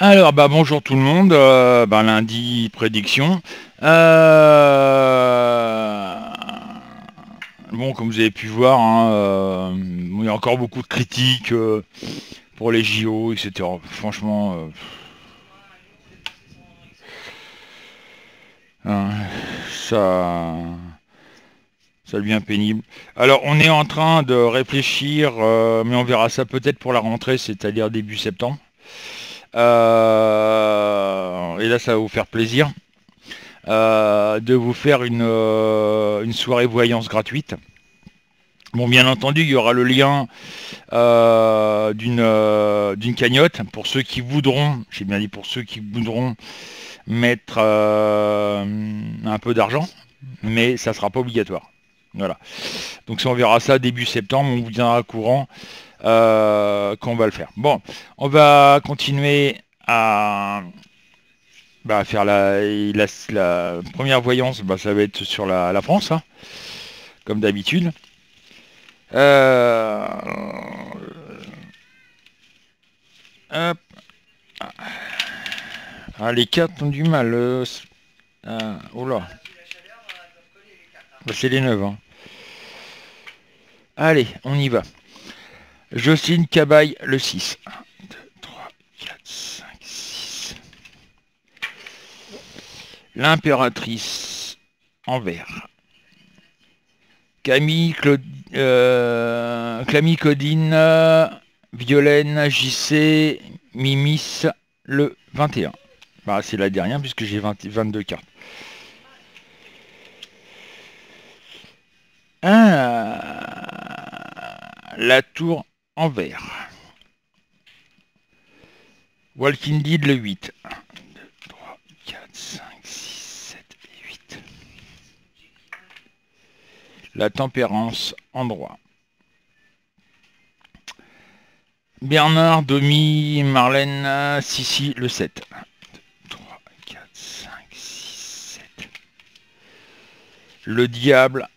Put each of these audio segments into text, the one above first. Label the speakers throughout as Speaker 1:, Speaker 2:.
Speaker 1: Alors, bah bonjour tout le monde. Lundi, prédiction. Bon, comme vous avez pu voir, hein, il y a encore beaucoup de critiques pour les JO, etc. Franchement, hein, ça, ça devient pénible. Alors, on est en train de réfléchir, mais on verra ça peut-être pour la rentrée, c'est-à-dire début septembre. Et là, ça va vous faire plaisir. De vous faire une soirée voyance gratuite. Bon, bien entendu, il y aura le lien d'une cagnotte pour ceux qui voudront, j'ai bien dit pour ceux qui voudront mettre un peu d'argent, mais ça sera pas obligatoire. Voilà. Donc si on verra ça début septembre, on vous tiendra au courant quand on va le faire. Bon, on va continuer à faire la première voyance. Bah, ça va être sur la France, hein, comme d'habitude. Euh, hop. Ah, les cartes ont du mal. Oh là. Bah, c'est les 9. Hein. Allez, on y va. Jocelyne Cabaye, le 6. 1, 2, 3, 4, 5, 6. L'impératrice en vert. Camille Claudine, Violaine, JC, Mimis, le 21. Bah, c'est la dernière puisque j'ai 22 cartes. La tour en vert. Walking Dead le 8. 1, 2, 3, 4, 5, 6, 7 et 8. La tempérance en droit. Bernard, Domi, Marlène, Sissi le 7. 1, 2, 3, 4, 5, 6, 7. Le diable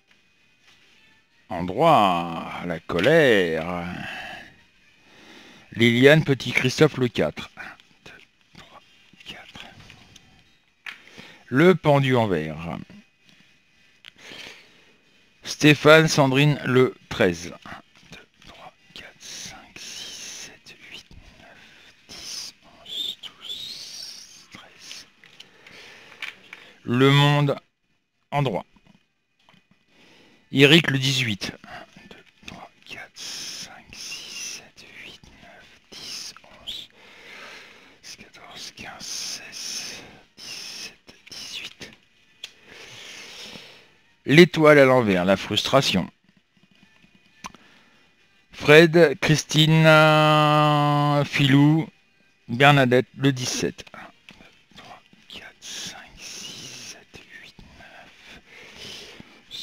Speaker 1: en droit. La colère. Liliane, Petit Christophe le 4. 1, 2, 3, 4. Le pendu en vert. Stéphane, Sandrine le 13. 1, 2, 3, 4, 5, 6, 7, 8, 9, 10, 11, 12, 13. Le monde en droit. Eric le 18. 1, 2, 3, 4, 5, 6, 7, 8, 9, 10, 11, 14, 15, 16, 17, 18. L'étoile à l'envers, la frustration. Fred, Christine, Philou, Bernadette, le 17. 1, 2, 3, 4, 5, 6, 7, 8, 9,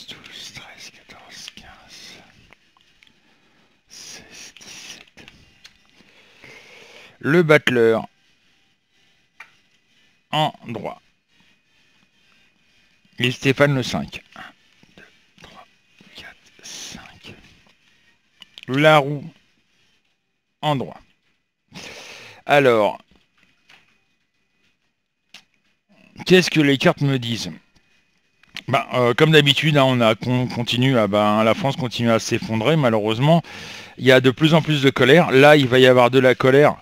Speaker 1: 12, 13, 14, 15, 16, 17. Le battleur en droit. Et Stéphane le 5. 1, 2, 3, 4, 5. La roue en droit. Alors, qu'est-ce que les cartes me disent? Comme d'habitude, hein, la France continue à s'effondrer, malheureusement. Il y a de plus en plus de colère. Là, il va y avoir de la colère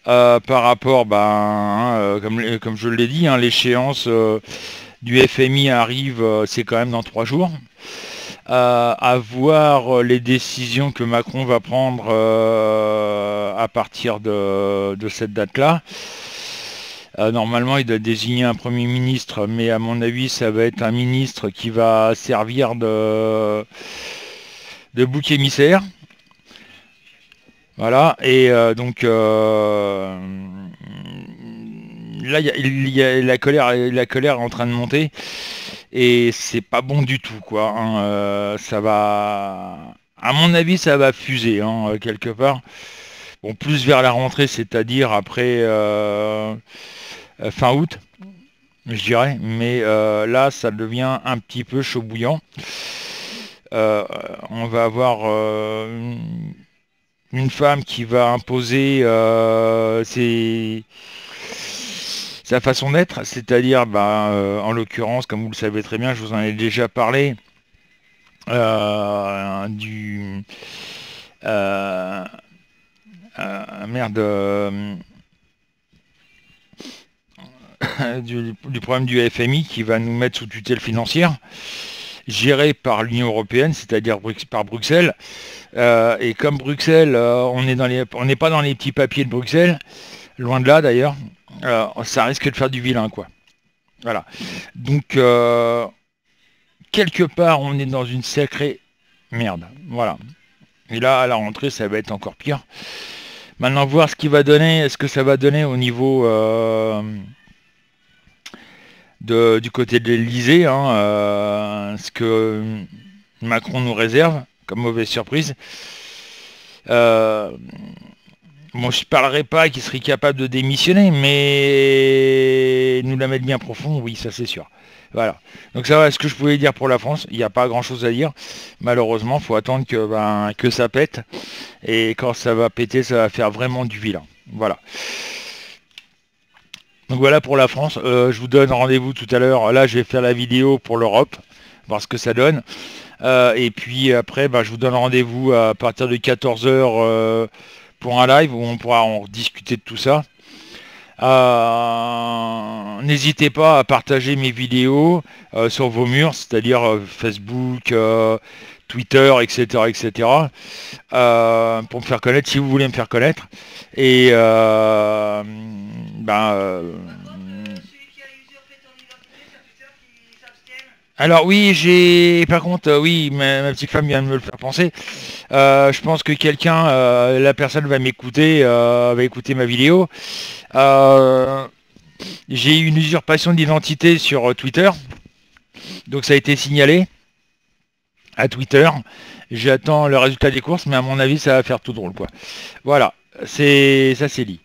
Speaker 1: par rapport, comme je l'ai dit, hein, l'échéance du FMI arrive, c'est quand même dans 3 jours. À voir les décisions que Macron va prendre à partir de cette date-là. Normalement, il doit désigner un Premier ministre, mais à mon avis, ça va être un ministre qui va servir de bouc émissaire. Voilà, et là, la colère est en train de monter, et c'est pas bon du tout, quoi. Hein. Ça va, à mon avis, ça va fuser, hein, quelque part. Bon, plus vers la rentrée, c'est-à-dire après fin août, je dirais. Mais là, ça devient un petit peu chaud bouillant. Euh, on va avoir une femme qui va imposer sa façon d'être, c'est-à-dire, en l'occurrence, comme vous le savez très bien, je vous en ai déjà parlé, du merde du problème du FMI qui va nous mettre sous tutelle financière, géré par l'Union européenne, c'est-à-dire par Bruxelles. Et comme Bruxelles, on n'est pas dans les petits papiers de Bruxelles, loin de là d'ailleurs, ça risque de faire du vilain, quoi. Voilà. Donc, quelque part, on est dans une sacrée merde. Voilà. Et là, à la rentrée, ça va être encore pire. Maintenant, voir ce qu'il va donner, ce que ça va donner au niveau du côté de l'Elysée, ce que Macron nous réserve comme mauvaise surprise. Bon, je ne parlerai pas qu'il serait capable de démissionner, mais nous la mettre bien profond, oui, ça c'est sûr. Voilà. Donc ça va, ce que je pouvais dire pour la France, il n'y a pas grand-chose à dire. Malheureusement, il faut attendre que ça pète. Et quand ça va péter, ça va faire vraiment du vilain. Voilà. Donc voilà pour la France. Je vous donne rendez-vous tout à l'heure. Là, je vais faire la vidéo pour l'Europe, voir ce que ça donne. Et puis après, je vous donne rendez-vous à partir de 14 h pour un live où on pourra en discuter de tout ça. N'hésitez pas à partager mes vidéos sur vos murs, c'est-à-dire Facebook, Twitter, etc., etc., pour me faire connaître, si vous voulez me faire connaître. Et alors oui, par contre, oui, ma petite femme vient de me le faire penser. Je pense que la personne va m'écouter, va écouter ma vidéo. J'ai eu une usurpation d'identité sur Twitter, donc ça a été signalé à Twitter. J'attends le résultat des courses, mais à mon avis, ça va faire tout drôle, quoi. Voilà, ça c'est dit.